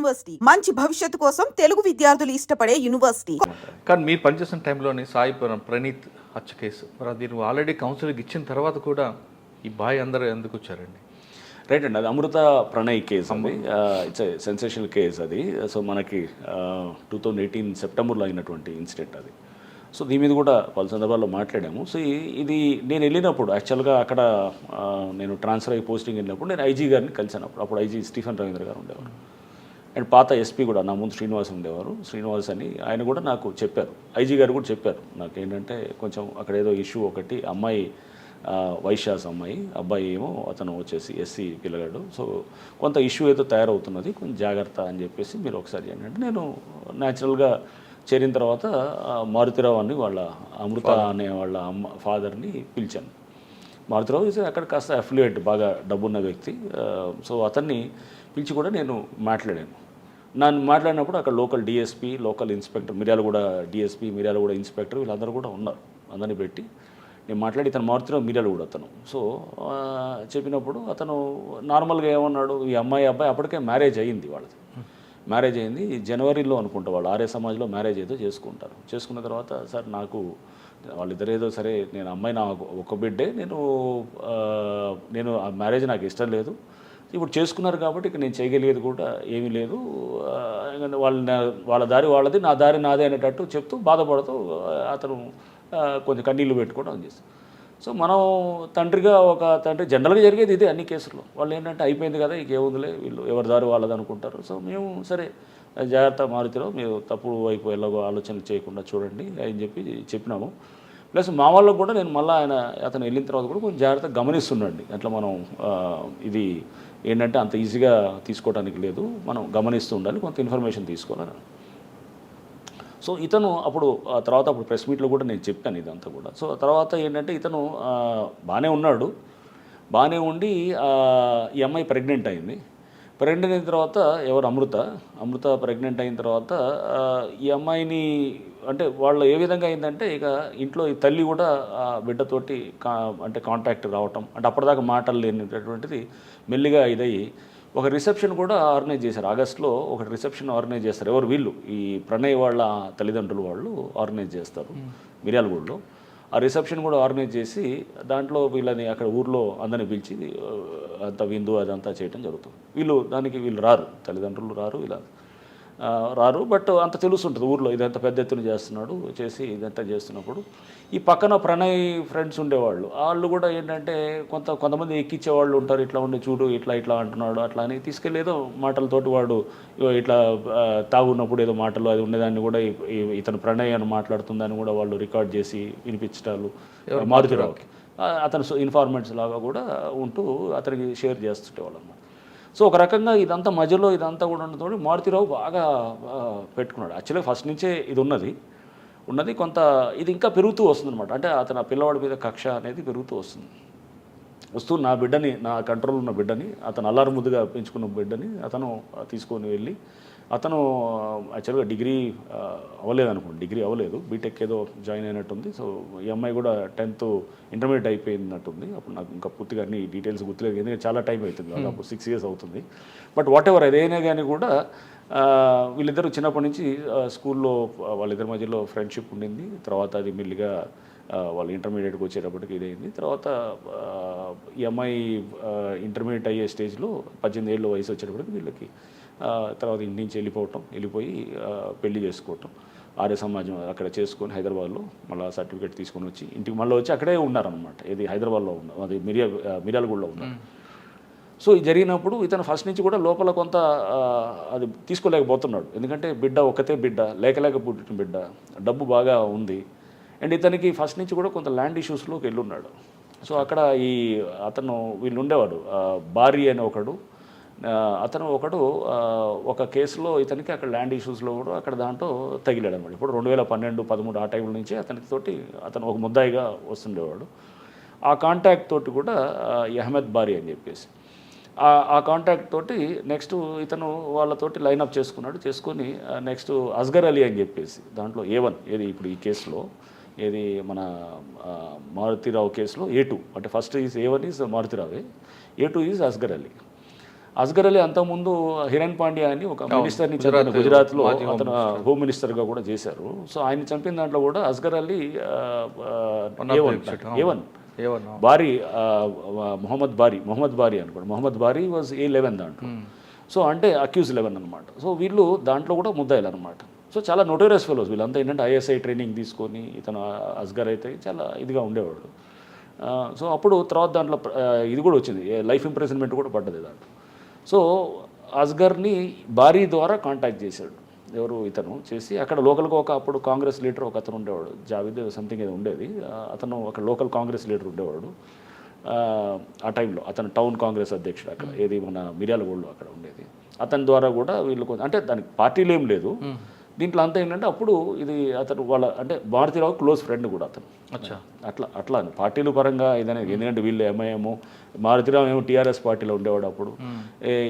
University మంచి భవిష్యత్తు కోసం తెలుగు విద్యార్థులు ఇష్టపడే యూనివర్సిటీ. కానీ మీరు పనిచేసిన టైంలోని సాయి ప్రణీత్ హత్య కేసు, మరి అది ఆల్రెడీ కౌన్సిలింగ్ ఇచ్చిన తర్వాత కూడా ఈ బాయ్ అందరూ ఎందుకు వచ్చారండి? రైట్ అండి, అది అమృత ప్రణయ్ కేసు అండి. ఇట్స్ సెన్సేషనల్ కేసు అది. సో మనకి 2018 సెప్టెంబర్లో అయినటువంటి ఇన్సిడెంట్ అది. సో దీని మీద కూడా పలు సందర్భాల్లో మాట్లాడాము. సో ఇది నేను వెళ్ళినప్పుడు యాక్చువల్గా అక్కడ నేను ట్రాన్స్ఫర్ అయ్యి పోస్టింగ్ వెళ్ళినప్పుడు నేను ఐజీ గారిని కలిసాను. అప్పుడు ఐజీ స్టీఫెన్ రవీంద్ర గారు ఉండేవారు, అండ్ పాత ఎస్పీ కూడా నా ముందు శ్రీనివాస్ ఉండేవారు. శ్రీనివాస్ అని ఆయన కూడా నాకు చెప్పారు, ఐజీ గారు కూడా చెప్పారు నాకు ఏంటంటే కొంచెం అక్కడ ఏదో ఇష్యూ ఒకటి, అమ్మాయి వైశ్యాస్ అమ్మాయి, అబ్బాయి ఏమో అతను వచ్చేసి ఎస్సీ పిల్లగాడు, సో కొంత ఇష్యూ ఏదో తయారవుతున్నది, కొంచెం జాగ్రత్త అని చెప్పేసి మీరు ఒకసారి ఏంటంటే నేను న్యాచురల్గా చేరిన తర్వాత మారుతిరావు అని వాళ్ళ అమృత అనే వాళ్ళ ఫాదర్ని పిలిచాను. మారుతిరావు అక్కడ కాస్త అఫిలియేట్, బాగా డబ్బున్న వ్యక్తి. సో అతన్ని పిలిచి కూడా నేను మాట్లాడాను. నన్ను మాట్లాడినప్పుడు అక్కడ local DSP, local inspector, Miryalaguda DSP, Miryalaguda inspector, వీళ్ళందరూ కూడా ఉన్నారు. అందరినీ పెట్టి నేను మాట్లాడి ఇతను మారుతిరావు మిర్యాలగూడ అతను. సో చెప్పినప్పుడు అతను నార్మల్గా ఏమన్నాడు, ఈ అబ్బాయి అప్పటికే మ్యారేజ్ అయ్యింది, వాళ్ళది మ్యారేజ్ అయింది జనవరిలో అనుకుంటా, వాళ్ళు ఆర్య సమాజ్లో మ్యారేజ్ ఏదో చేసుకుంటారు. చేసుకున్న తర్వాత సార్ నాకు వాళ్ళిద్దరు ఏదో సరే, నేను అమ్మాయి నా ఒక బిడ్డే, నేను ఆ మ్యారేజ్ నాకు ఇష్టం లేదు, ఇప్పుడు చేసుకున్నారు కాబట్టి ఇక నేను చేయగలిగేది కూడా ఏమీ లేదు, వాళ్ళ దారి వాళ్ళది, నా దారి నాదే అనేటట్టు చెప్తూ బాధపడుతూ అతను కొంచెం కన్నీళ్ళు పెట్టుకోవడం చేస్తాం. సో మనం తండ్రిగా, ఒక తండ్రి జనరల్గా జరిగేది ఇదే అన్ని కేసుల్లో. వాళ్ళు ఏంటంటే అయిపోయింది కదా, ఇంకేముందిలే, వీళ్ళు ఎవరి దారి వాళ్ళది అనుకుంటారు. సో మేము సరే జాగ్రత్త మారుతిలో, మీరు తప్పుడు వైపు ఎలాగో ఆలోచనలు చేయకుండా చూడండి అని చెప్పినాము. ప్లస్ మా వాళ్ళకు కూడా నేను మళ్ళీ అతను వెళ్ళిన తర్వాత కూడా కొంచెం జాగ్రత్తగా గమనిస్తుండండి. అట్లా మనం ఇది ఏంటంటే అంత ఈజీగా తీసుకోవడానికి లేదు, మనం గమనిస్తూ ఉండాలి, కొంత ఇన్ఫర్మేషన్ తీసుకోవాలని. సో ఇతను అప్పుడు ప్రెస్ మీట్లో కూడా నేను చెప్పాను ఇదంతా కూడా. సో తర్వాత ఏంటంటే ఇతను బాగానే ఉన్నాడు, బాగానే ఉండి ఈ అమ్మాయి ప్రెగ్నెంట్ అయింది. ప్రెగ్నెంట్ అయిన తర్వాత అమృత ప్రెగ్నెంట్ అయిన తర్వాత ఈ అమ్మాయిని అంటే వాళ్ళు ఏ విధంగా అయిందంటే, ఇక ఇంట్లో ఈ తల్లి కూడా బిడ్డతోటి అంటే కాంటాక్ట్ రావటం, అంటే అప్పటిదాకా మాటలు లేనిటటువంటిది మెల్లిగా ఇదయ్యి ఒక రిసెప్షన్ కూడా ఆర్గనైజ్ చేశారు. ఆగస్టులో ఒక రిసెప్షన్ ఆర్గనైజ్ చేస్తారు. ఎవరు వీళ్ళు, ఈ ప్రణయ్ వాళ్ళ తల్లిదండ్రులు వాళ్ళు ఆర్గనైజ్ చేస్తారు మిర్యాలగూడలో. ఆ రిసెప్షన్ కూడా ఆర్గనైజ్ చేసి దాంట్లో వీళ్ళని అక్కడ ఊర్లో అందరిని పిలిచి అంత విందు అదంతా చేయడం జరుగుతుంది. వీళ్ళు రారు, తల్లిదండ్రులు రారు, ఇలా రారు. బట్ అంత తెలుస్తుంటుంది ఊర్లో, ఇదంతా పెద్ద ఎత్తున చేస్తున్నాడు, చేసి ఇదంతా చేస్తున్నప్పుడు ఈ పక్కన ప్రణయ్ ఫ్రెండ్స్ ఉండేవాళ్ళు, వాళ్ళు కూడా ఏంటంటే కొంతమంది ఎక్కించేవాళ్ళు ఉంటారు, ఇట్లా ఉండి చూడు ఇట్లా అంటున్నాడు అట్లా అని తీసుకెళ్ళి ఏదో మాటలతోటి వాడు ఇట్లా తాగున్నప్పుడు ఏదో మాటలు అది ఉండేదాన్ని కూడా ఇతను ప్రణయ్ అని మాట్లాడుతుందని కూడా వాళ్ళు రికార్డ్ చేసి వినిపించటాలు మారుతిరావుకి, అతను ఇన్ఫార్మెంట్స్ లాగా కూడా ఉంటూ అతనికి షేర్ చేస్తుంటేవాళ్ళు అన్నమాట. సో ఒక రకంగా ఇదంతా మధ్యలో ఇదంతా కూడా ఉండటంతో మారుతిరావు బాగా పెట్టుకున్నాడు. యాక్చువల్గా ఫస్ట్ నుంచే ఇది ఉన్నది కొంత ఇది ఇంకా పెరుగుతూ వస్తుంది అనమాట. అంటే అతను ఆ పిల్లవాడి మీద కక్ష అనేది పెరుగుతూ వస్తూ నా బిడ్డని, నా కంట్రోల్ ఉన్న బిడ్డని, అతను అల్లారు ముద్దుగా పెంచుకున్న బిడ్డని అతను తీసుకొని వెళ్ళి, అతను యాక్చువల్గా డిగ్రీ అవ్వలేదు, బీటెక్ ఏదో జాయిన్ అయినట్టుంది. సో ఈ అమ్మాయి కూడా 10th ఇంటర్మీడియట్ అయిపోయినట్టుంది. అప్పుడు నాకు ఇంకా పూర్తిగా అన్ని డీటెయిల్స్ గుర్తులేదు, ఎందుకంటే చాలా టైం అవుతుంది, దాదాపు 6 years అవుతుంది. బట్ వాట్ ఎవర్ అదైనా కానీ కూడా వీళ్ళిద్దరూ చిన్నప్పటి నుంచి స్కూల్లో వాళ్ళిద్దరి మధ్యలో ఫ్రెండ్షిప్ ఉండింది. తర్వాత అది మెల్లిగా వాళ్ళు ఇంటర్మీడియట్కి వచ్చేటప్పటికి ఇదైంది. తర్వాత ఈ అమ్మాయి ఇంటర్మీడియట్ అయ్యే స్టేజ్లో 18 ఏళ్ళ వయసు వచ్చేటప్పటికి వీళ్ళకి తర్వాత ఇంటి నుంచి వెళ్ళిపోయి పెళ్లి చేసుకోవటం, ఆర్య సమాజం అక్కడ చేసుకొని హైదరాబాద్లో మళ్ళీ సర్టిఫికేట్ తీసుకొని వచ్చి ఇంటికి మళ్ళీ వచ్చి అక్కడే ఉన్నారనమాట. ఇది హైదరాబాద్లో ఉన్నారు, అది మిర్యాలగూడలో ఉన్నారు. సో ఇది జరిగినప్పుడు ఇతను ఫస్ట్ నుంచి కూడా లోపల కొంత అది తీసుకోలేకపోతున్నాడు, ఎందుకంటే ఒక్కతే బిడ్డ, లేక పుట్టిన బిడ్డ, డబ్బు బాగా ఉంది, అండ్ ఇతనికి ఫస్ట్ నుంచి కూడా కొంత ల్యాండ్ ఇష్యూస్లోకి వెళ్ళున్నాడు. సో అక్కడ వీళ్ళు ఉండేవాడు భారీ అని అతను ఒక కేసులో ఇతనికి అక్కడ ల్యాండ్ ఇష్యూస్లో కూడా అక్కడ దాంట్లో తగిలాడు అనమాట. ఇప్పుడు 2012-13 ఆ టైంల నుంచి అతను ఒక ముద్దాయిగా వస్తుండేవాడు. ఆ కాంటాక్ట్ తోటి కూడా అహ్మద్ బారీ అని చెప్పేసి ఆ కాంటాక్ట్ తోటి నెక్స్ట్ ఇతను వాళ్ళతోటి లైనప్ చేసుకొని నెక్స్ట్ అస్గర్ అలీ అని చెప్పేసి దాంట్లో A1 ఏది ఇప్పుడు ఈ కేసులో ఏది మన మారుతిరావు కేసులో A2, అంటే ఫస్ట్ ఈజ్ A1 ఈజ్ మారుతిరావే, A2 ఈజ్ అస్గర్ అలీ. అస్గర్ అలీ అంతకుముందు హిరణ్ పాండ్యా అని ఒక మినిస్టర్ని చంపిన గుజరాత్లో అతను హోమ్ మినిస్టర్గా కూడా చేశారు. సో ఆయన చంపిన దాంట్లో కూడా అస్గర్ అలీ ఏవన్ బారీ మొహమ్మద్ బారీ అనుకోండి. మొహమ్మద్ బారీ వాజ్ A11 దాంట్లో. సో అంటే అక్యూజ్ 11 అనమాట. సో వీళ్ళు దాంట్లో కూడా ముద్దాయిలు అనమాట. సో చాలా నోటోరియస్ ఫెలోస్ వీళ్ళంతా ఏంటంటే ISI ట్రైనింగ్ తీసుకొని ఇతను అస్గర్ అయితే చాలా ఇదిగా ఉండేవాడు. సో అప్పుడు తర్వాత దాంట్లో ఇది కూడా వచ్చింది, లైఫ్ ఇంప్రిజన్మెంట్ కూడా పడ్డది దాంట్లో. సో అస్గర్ని బారీ ద్వారా కాంటాక్ట్ చేశాడు ఎవరు ఇతను చేసి, అక్కడ లోకల్గా అప్పుడు కాంగ్రెస్ లీడర్ ఒక అతను ఉండేవాడు, జావేద్ సంథింగ్ ఏదో ఉండేది, అతను అక్కడ లోకల్ కాంగ్రెస్ లీడర్ ఉండేవాడు ఆ టైంలో. అతను టౌన్ కాంగ్రెస్ అధ్యక్షుడు అక్కడ, ఏది మన మిర్యాలగూడలో అక్కడ ఉండేది. అతని ద్వారా కూడా వీళ్ళు అంటే దానికి పార్టీలు ఏం లేదు దీంట్లో. అంతా ఏంటంటే అప్పుడు ఇది అతను వాళ్ళ అంటే భారతీరావు క్లోజ్ ఫ్రెండ్ కూడా అతను. అట్లా పార్టీల పరంగా ఇదనేది, ఎందుకంటే వీళ్ళు ఎంఐఎం, మారుతిరావు ఏమో TRS పార్టీలో ఉండేవాడు అప్పుడు,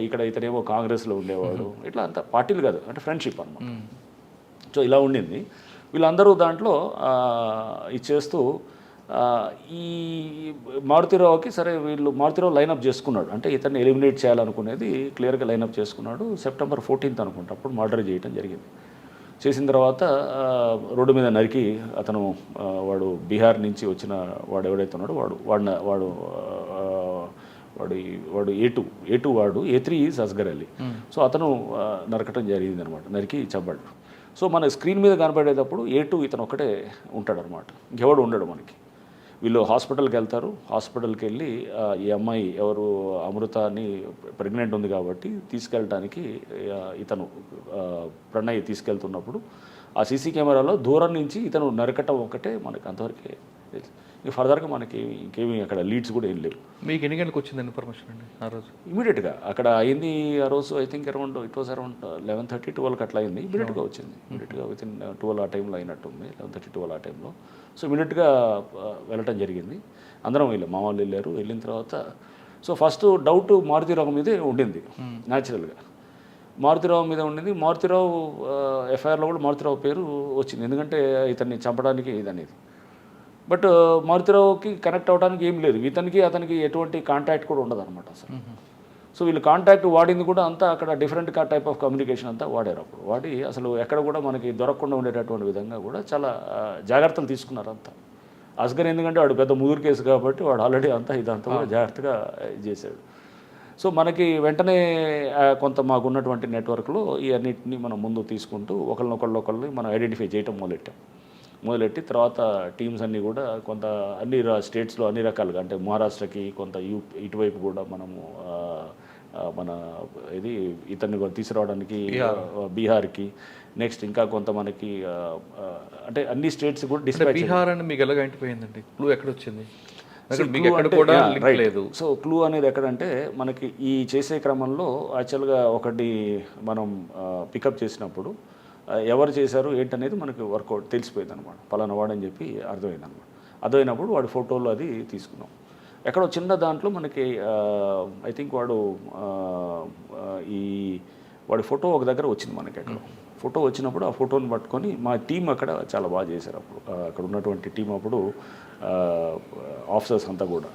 ఇక్కడ ఇతనేమో కాంగ్రెస్లో ఉండేవాడు. ఇట్లా అంత పార్టీలు కాదు, అంటే ఫ్రెండ్షిప్ అనమాట. సో ఇలా ఉండింది. వీళ్ళందరూ దాంట్లో ఇచ్చేస్తూ ఈ మారుతిరావుకి సరే వీళ్ళు మారుతిరావు లైనప్ చేసుకున్నాడు, అంటే ఇతన్ని ఎలిమినేట్ చేయాలనుకునేది క్లియర్గా లైనప్ చేసుకున్నాడు. September 14th అనుకుంటా అప్పుడు మర్డర్ చేయడం జరిగింది. చేసిన తర్వాత రోడ్డు మీద నరికి అతను వాడు బీహార్ నుంచి వచ్చిన వాడు ఎవడైతే ఉన్నాడో వాడు A2 వాడు, A3 is Asghar Ali. So అతను నరకటం జరిగింది అనమాట, నరికి చంపాడు. సో మన స్క్రీన్ మీద కనబడేటప్పుడు A2 ఇతను ఒక్కటే ఉంటాడనమాట, ఇంకెవడు ఉండడు మనకి. వీళ్ళు హాస్పిటల్కి వెళ్తారు. హాస్పిటల్కి వెళ్ళి ఈ అమ్మాయి ఎవరు అమృతని ప్రెగ్నెంట్ ఉంది కాబట్టి తీసుకెళ్ళటానికి ఇతను ప్రణయ్ తీసుకెళ్తున్నప్పుడు ఆ సీసీ కెమెరాలో దూరం నుంచి ఇతను నరకటం ఒకటే మనకి అంతవరకే తెలుసు. ఫర్దర్గా మనకి ఇంకేమీ అక్కడ లీడ్స్ కూడా ఏం లేవు. మీకు ఎన్ని గంటలకు వచ్చింది ఇన్ఫర్మేషన్ అండి ఆ రోజు? ఇమీడియట్గా అక్కడ అయింది ఆ రోజు. ఐ థింక్ అరౌండ్ 11:30, 12కి అట్లా అయింది. ఇమీడియట్గా వచ్చింది, ఇమీడియట్గా వితిన్ 12 ఆ టైంలో అయినట్టుంది, 11:30, 12 ఆ టైంలో. సో ఇమీడియట్గా వెళ్ళటం జరిగింది. అందరం వెళ్ళాం, మా వాళ్ళు వెళ్ళారు. వెళ్ళిన తర్వాత సో ఫస్ట్ డౌట్ మారుతిరావు మీదే ఉండింది న్యాచురల్గా. మారుతిరావు మీద ఉండింది. మారుతిరావు ఎఫ్ఐఆర్లో కూడా మారుతిరావు పేరు వచ్చింది, ఎందుకంటే ఇతన్ని చంపడానికి ఇదనేది. బట్ మారుతిరావుకి కనెక్ట్ అవ్వడానికి ఏం లేదు, ఇతనికి అతనికి ఎటువంటి కాంటాక్ట్ కూడా ఉండదు అనమాట అసలు. సో వీళ్ళు కాంటాక్ట్ వాడింది కూడా అంతా అక్కడ డిఫరెంట్ టైప్ ఆఫ్ కమ్యూనికేషన్ అంతా వాడారు. అప్పుడు వాడి అసలు ఎక్కడ కూడా మనకి దొరకకుండా ఉండేటటువంటి విధంగా కూడా చాలా జాగ్రత్తలు తీసుకున్నారు అంతా. అస్గర్ ఎందుకంటే వాడు పెద్ద ముదురు కేసు కాబట్టి వాడు ఆల్రెడీ ఇదంతా కూడా జాగ్రత్తగా చేశాడు. సో మనకి వెంటనే కొంత మాకున్నటువంటి నెట్వర్క్లో ఈ అన్నింటినీ మనం ముందు తీసుకుంటూ ఒకళ్ళని మనం ఐడెంటిఫై చేయటం మొదలెట్టి తర్వాత టీమ్స్ అన్నీ కూడా కొంత అన్ని స్టేట్స్లో అన్ని రకాలుగా, అంటే మహారాష్ట్రకి కొంత ఇటువైపు కూడా మనము మన ఇది ఇతన్ని తీసుకురావడానికి బీహార్కి, నెక్స్ట్ ఇంకా కొంత మనకి అంటే అన్ని స్టేట్స్ కూడా డిస్పాచ్. బీహార్ అని మీకు ఎలాగ అయిపోయిందండి? క్లూ ఎక్కడ వచ్చింది? సో క్లూ అనేది ఎక్కడంటే మనకి ఈ చేసే క్రమంలో యాక్చువల్గా ఒకటి మనం పికప్ చేసినప్పుడు ఎవరు చేశారు ఏంటనేది మనకి వర్కౌట్ తెలిసిపోయింది అనమాట, పలానా వాడని చెప్పి అర్థమైంది అనమాట. అర్థమైనప్పుడు వాడి ఫోటోలు అది తీసుకున్నాం. ఎక్కడో చిన్న దాంట్లో మనకి ఐ థింక్ వాడి ఫోటో ఒక దగ్గర వచ్చింది మనకి. ఫోటో వచ్చినప్పుడు ఆ ఫోటోని పట్టుకొని మా టీం అక్కడ చాలా బాగా చేశారు. అక్కడ ఉన్నటువంటి టీం అప్పుడు ఆఫీసర్స్ అంతా కూడా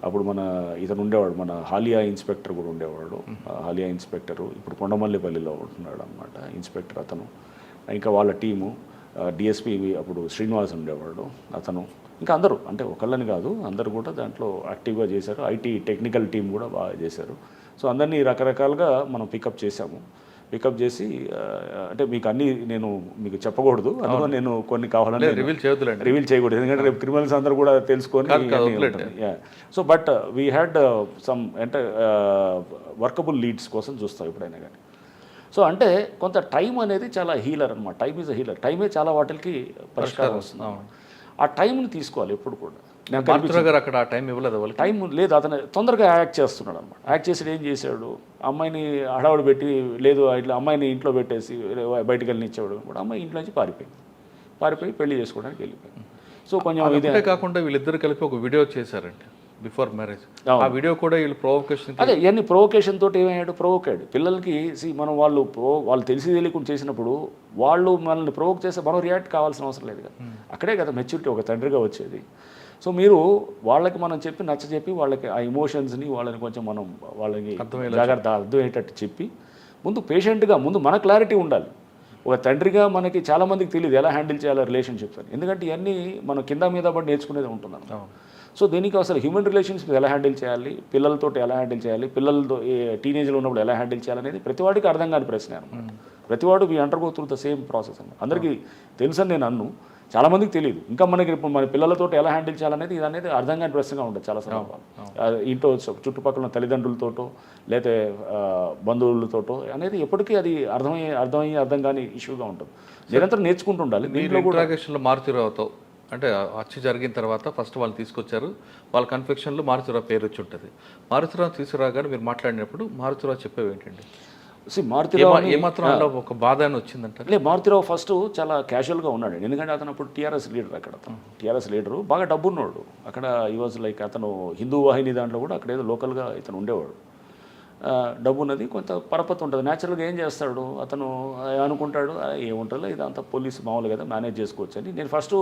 అప్పుడు ఇతను ఉండేవాడు, మన హాలియా ఇన్స్పెక్టర్ కూడా ఉండేవాడు. హాలియా ఇన్స్పెక్టరు ఇప్పుడు కొండమల్లిపల్లిలో ఉంటున్నాడు అనమాట ఇన్స్పెక్టర్ అతను. ఇంకా వాళ్ళ టీము డిఎస్పీ అప్పుడు శ్రీనివాస్ ఉండేవాడు అతను. ఇంకా అందరూ, అంటే ఒకళ్ళని కాదు, అందరూ కూడా దాంట్లో యాక్టివ్గా చేశారు. ఐటీ టెక్నికల్ టీం కూడా బాగా చేశారు. సో అందరినీ రకరకాలుగా మనం పికప్ చేశాము. పికప్ చేసి అంటే మీకు అన్నీ నేను మీకు చెప్పకూడదు, అందులో నేను కొన్ని కావాలని రివీల్ చేయకూడదు, ఎందుకంటే రేపు క్రిమినల్స్ అందరూ కూడా తెలుసుకొని. So but we had some అంటే వర్కబుల్ లీడ్స్ కోసం చూస్తాం ఎప్పుడైనా కానీ. సో అంటే కొంత టైం అనేది చాలా హీలర్ అనమాట. Time is a healer. టైమే చాలా వాటికి పరిష్కారం వస్తుంది. ఆ టైంని తీసుకోవాలి ఎప్పుడు కూడా. అక్కడ టైం ఇవ్వలేదు, టైం లేదు, అతను తొందరగా యాక్ట్ చేస్తున్నాడు అనమాట. యాక్ట్ చేసి ఏం చేశాడు, అమ్మాయిని హడావుడు పెట్టి లేదు ఇట్లా అమ్మాయిని ఇంట్లో పెట్టేసి బయటకు వెళ్ళనిచ్చేవాడు కూడా. అమ్మాయి ఇంట్లో నుంచి పారిపోయి పెళ్లి చేసుకోవడానికి వెళ్ళిపోయింది. సో కొంచెం ఇదే కాకుండా వీళ్ళిద్దరు కలిపి ఒక వీడియో చేశారంటే బిఫోర్ మ్యారేజ్. ఆ వీడియో కూడా వీళ్ళు ప్రొవోకేషన్, అదే ఇవన్నీ ప్రొవోకేషన్ తోటి ఏమయ్యాడు, ప్రొవోకాడు పిల్లలకి. మనం వాళ్ళు తెలిసి తెలియకుండా చేసినప్పుడు వాళ్ళు మనల్ని ప్రొవోక్ చేస్తే మనం రియాక్ట్ కావాల్సిన అవసరం లేదు కదా. అక్కడే కదా మెచ్యూరిటీ ఒక తండ్రిగా వచ్చేది. సో మీరు వాళ్ళకి మనం చెప్పి నచ్చ చెప్పి వాళ్ళకి ఆ ఎమోషన్స్ని వాళ్ళని కొంచెం మనం వాళ్ళకి జాగ్రత్త అర్థమయ్యేటట్టు చెప్పి ముందు పేషెంట్గా ముందు మన క్లారిటీ ఉండాలి. ఒక తండ్రిగా మనకి చాలామందికి తెలియదు ఎలా హ్యాండిల్ చేయాలి రిలేషన్షిప్స్ అని, ఎందుకంటే ఇవన్నీ మనం కింద మీద పడి నేర్చుకునేది ఉంటున్నాను. సో దీనికి అసలు హ్యూమన్ రిలేషన్స్ ఎలా హ్యాండిల్ చేయాలి, పిల్లలతో ఎలా హ్యాండిల్ చేయాలి, పిల్లలతో టీనేజ్లో ఉన్నప్పుడు ఎలా హ్యాండిల్ చేయాలనేది ప్రతివాడికి అర్థం కాని ప్రశ్న అనమాట. ప్రతివాడు we under go through the same process అన్నమాట. అందరికీ తెలుసని నేను అన్ను, చాలామందికి తెలియదు. ఇంకా మనకి ఇప్పుడు మన పిల్లలతో ఎలా హ్యాండిల్ చేయాలనేది ఇది అనేది అర్థం కాని ప్రశ్నగా ఉంటుంది చాలా సందర్భాలు. ఇంట్లో చుట్టుపక్కల తల్లిదండ్రులతోటో లేకపోతే బంధువులతోటో అనేది ఎప్పటికీ అది అర్థం కాని ఇష్యూగా ఉంటుంది. నిరంతరం నేర్చుకుంటుండాలి. దీంట్లో కూడా ఇంట్రాగేషన్లో మారుతిరావుతో అంటే హత్య జరిగిన తర్వాత ఫస్ట్ వాళ్ళు తీసుకొచ్చారు, వాళ్ళ కన్ఫెక్షన్లో మారుతిరావు పేరు వచ్చి ఉంటుంది. మారుతిరావు తీసుకురాగానే మీరు మాట్లాడినప్పుడు మారుతిరావు చెప్పేవి ఏంటండి? మారుతిరావు ఏమాత్రం ఒక బాధ అని వచ్చిందంట? మారుతిరావు ఫస్ట్ చాలా క్యాజువల్గా ఉన్నాడు, ఎందుకంటే అతను అప్పుడు టీఆర్ఎస్ లీడర్. అక్కడ అతను టీఆర్ఎస్ లీడరు, బాగా డబ్బున్నాడు. అక్కడ ఈ వాజ్ లైక్ అతను హిందూ వాహిని దాంట్లో కూడా అక్కడ ఏదో లోకల్గా ఇతను ఉండేవాడు. డబ్బు ఉన్నది, కొంత పరపతి ఉంటుంది. న్యాచురల్గా ఏం చేస్తాడు అతను అనుకుంటాడు ఏముంటుందో ఇదంతా పోలీసు మామూలు కదా మేనేజ్ చేసుకోవచ్చు అని. నేను ఫస్ట్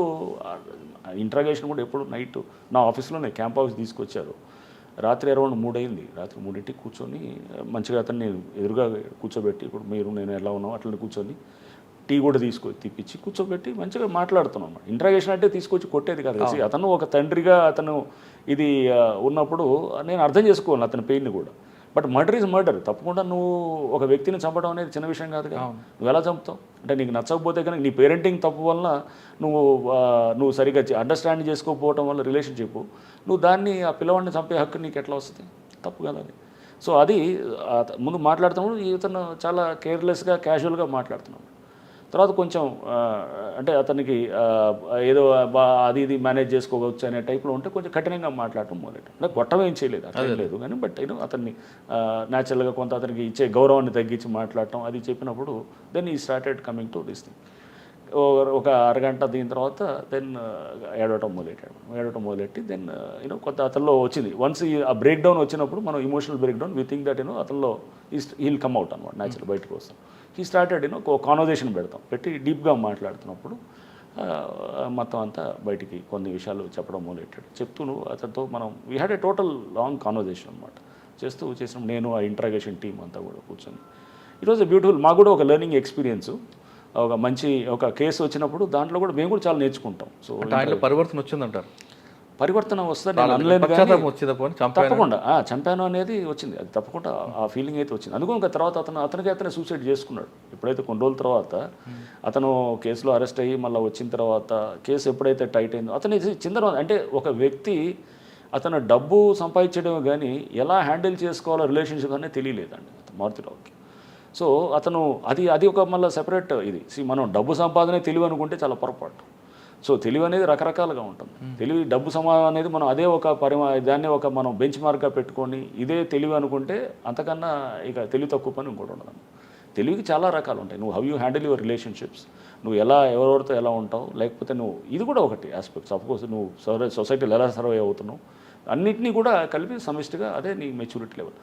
ఇంట్రాగేషన్ కూడా ఎప్పుడు నైట్ నా ఆఫీస్లోనే క్యాంప్ ఆఫీస్ తీసుకొచ్చారు. రాత్రి అరౌండ్ 3 అయింది. రాత్రి 3ంటికి కూర్చొని మంచిగా అతన్ని ఎదురుగా కూర్చోబెట్టి, ఇప్పుడు మీరు నేను ఎలా ఉన్నాం అట్లనే కూర్చొని టీ కూడా తీపిచ్చి కూర్చోబెట్టి మంచిగా మాట్లాడుతున్నాం. ఇంట్రాగేషన్ అంటే తీసుకొచ్చి కొట్టేది కాదు. అతను ఒక తండ్రిగా అతను ఇది ఉన్నప్పుడు నేను అర్థం చేసుకోవాలి అతని పెయిన్ని కూడా. But murder is murder. తప్పకుండా నువ్వు ఒక వ్యక్తిని చంపడం అనేది చిన్న విషయం కాదు కదా. నువ్వు ఎలా చంపుతావు అంటే నీకు నచ్చకపోతే కనుక నీ పేరెంటింగ్ తప్పు వల్ల నువ్వు సరిగ్గా అండర్స్టాండ్ చేసుకోకపోవడం వల్ల రిలేషన్షిప్ నువ్వు దాన్ని ఆ పిల్లవాడిని చంపే హక్కు నీకు ఎట్లా వస్తుంది? తప్పు కదా అది. సో అది ముందు మాట్లాడుతున్నప్పుడు ఇతను చాలా కేర్లెస్గా క్యాజువల్గా మాట్లాడుతున్నాడు. తర్వాత కొంచెం అంటే అతనికి ఏదో అది ఇది మేనేజ్ చేసుకోవచ్చు అనే టైప్లో ఉంటే కొంచెం కఠినంగా మాట్లాడటం మొదలెట్టాడు. అంటే గొట్టం ఏం చేయలేదు, అట్లా లేదు కానీ బట్ అతన్ని న్యాచురల్గా కొంత అతనికి ఇచ్చే గౌరవాన్ని తగ్గించి మాట్లాడటం అది చెప్పినప్పుడు దెన్ ఈ started coming to this thing. ఒక అరగంట దీని తర్వాత దెన్ ఏడవటం మొదలెట్టి దెన్ కొంత అతనిలో వచ్చింది. వన్స్ ఆ బ్రేక్ డౌన్ వచ్చినప్పుడు మనం emotional break down we think that అతనిలో హీల్ కమ్ అవుట్ అనమాట న్యాచురల్ బయటకు వస్తాం. హీ స్టార్టెడ్ ఒక కాన్వర్జేషన్ పెట్టి డీప్గా మాట్లాడుతున్నప్పుడు మొత్తం అంతా బయటికి కొన్ని విషయాలు చెప్పడం మొదలెట్టాడు. చెప్తూ అతనితో మనం we had a total long conversation అనమాట. చేసినప్పుడు నేను ఆ ఇంట్రాగేషన్ టీం అంతా కూడా కూర్చొని ఇట్ వాజ్ బ్యూటిఫుల్. మాకు కూడా ఒక లెర్నింగ్ ఎక్స్పీరియన్స్. ఒక మంచి ఒక కేసు వచ్చినప్పుడు దాంట్లో కూడా మేము కూడా చాలా నేర్చుకుంటాం. సో ఆయనలో పరివర్తన వచ్చిందంటారు? పరివర్తన వస్తుంది తప్పకుండా. చంపాను అనేది వచ్చింది, అది తప్పకుండా ఆ ఫీలింగ్ అయితే వచ్చింది. అందుకని ఇంకా తర్వాత అతనే సూసైడ్ చేసుకున్నాడు. ఎప్పుడైతే కొన్ని రోజుల తర్వాత అతను కేసులో అరెస్ట్ అయ్యి మళ్ళీ వచ్చిన తర్వాత కేసు ఎప్పుడైతే టైట్ అయిందో అతని చిందర అంటే ఒక వ్యక్తి అతను డబ్బు సంపాదించడం కానీ ఎలా హ్యాండిల్ చేసుకోవాలో రిలేషన్షిప్ అనేది తెలియలేదండి మారుతిరావుకి. సో అతను అది ఒక మళ్ళీ సెపరేట్ ఇది. మనం డబ్బు సంపాదనే తెలివి అనుకుంటే చాలా పొరపాటు. సో తెలివి అనేది రకరకాలుగా ఉంటుంది. డబ్బు అనేది మనం అదే ఒక దాన్ని ఒక మనం బెంచ్ మార్క్గా పెట్టుకొని ఇదే తెలివి అనుకుంటే అంతకన్నా ఇక తెలివి తక్కువ పని ఇంకోటి ఉండదు. తెలివికి చాలా రకాలు ఉంటాయి. నువ్వు how you handle your relationships, నువ్వు ఎవరెవరితో ఎలా ఉంటావు, లేకపోతే నువ్వు ఇది కూడా ఒకటి ఆస్పెక్ట్. సపోజ్ నువ్వు సొసైటీలో ఎలా సర్వే అవుతున్నావు, అన్నింటినీ కూడా కలిపి సమిష్టిగా అదే నీ మెచ్యూరిటీ లెవెల్.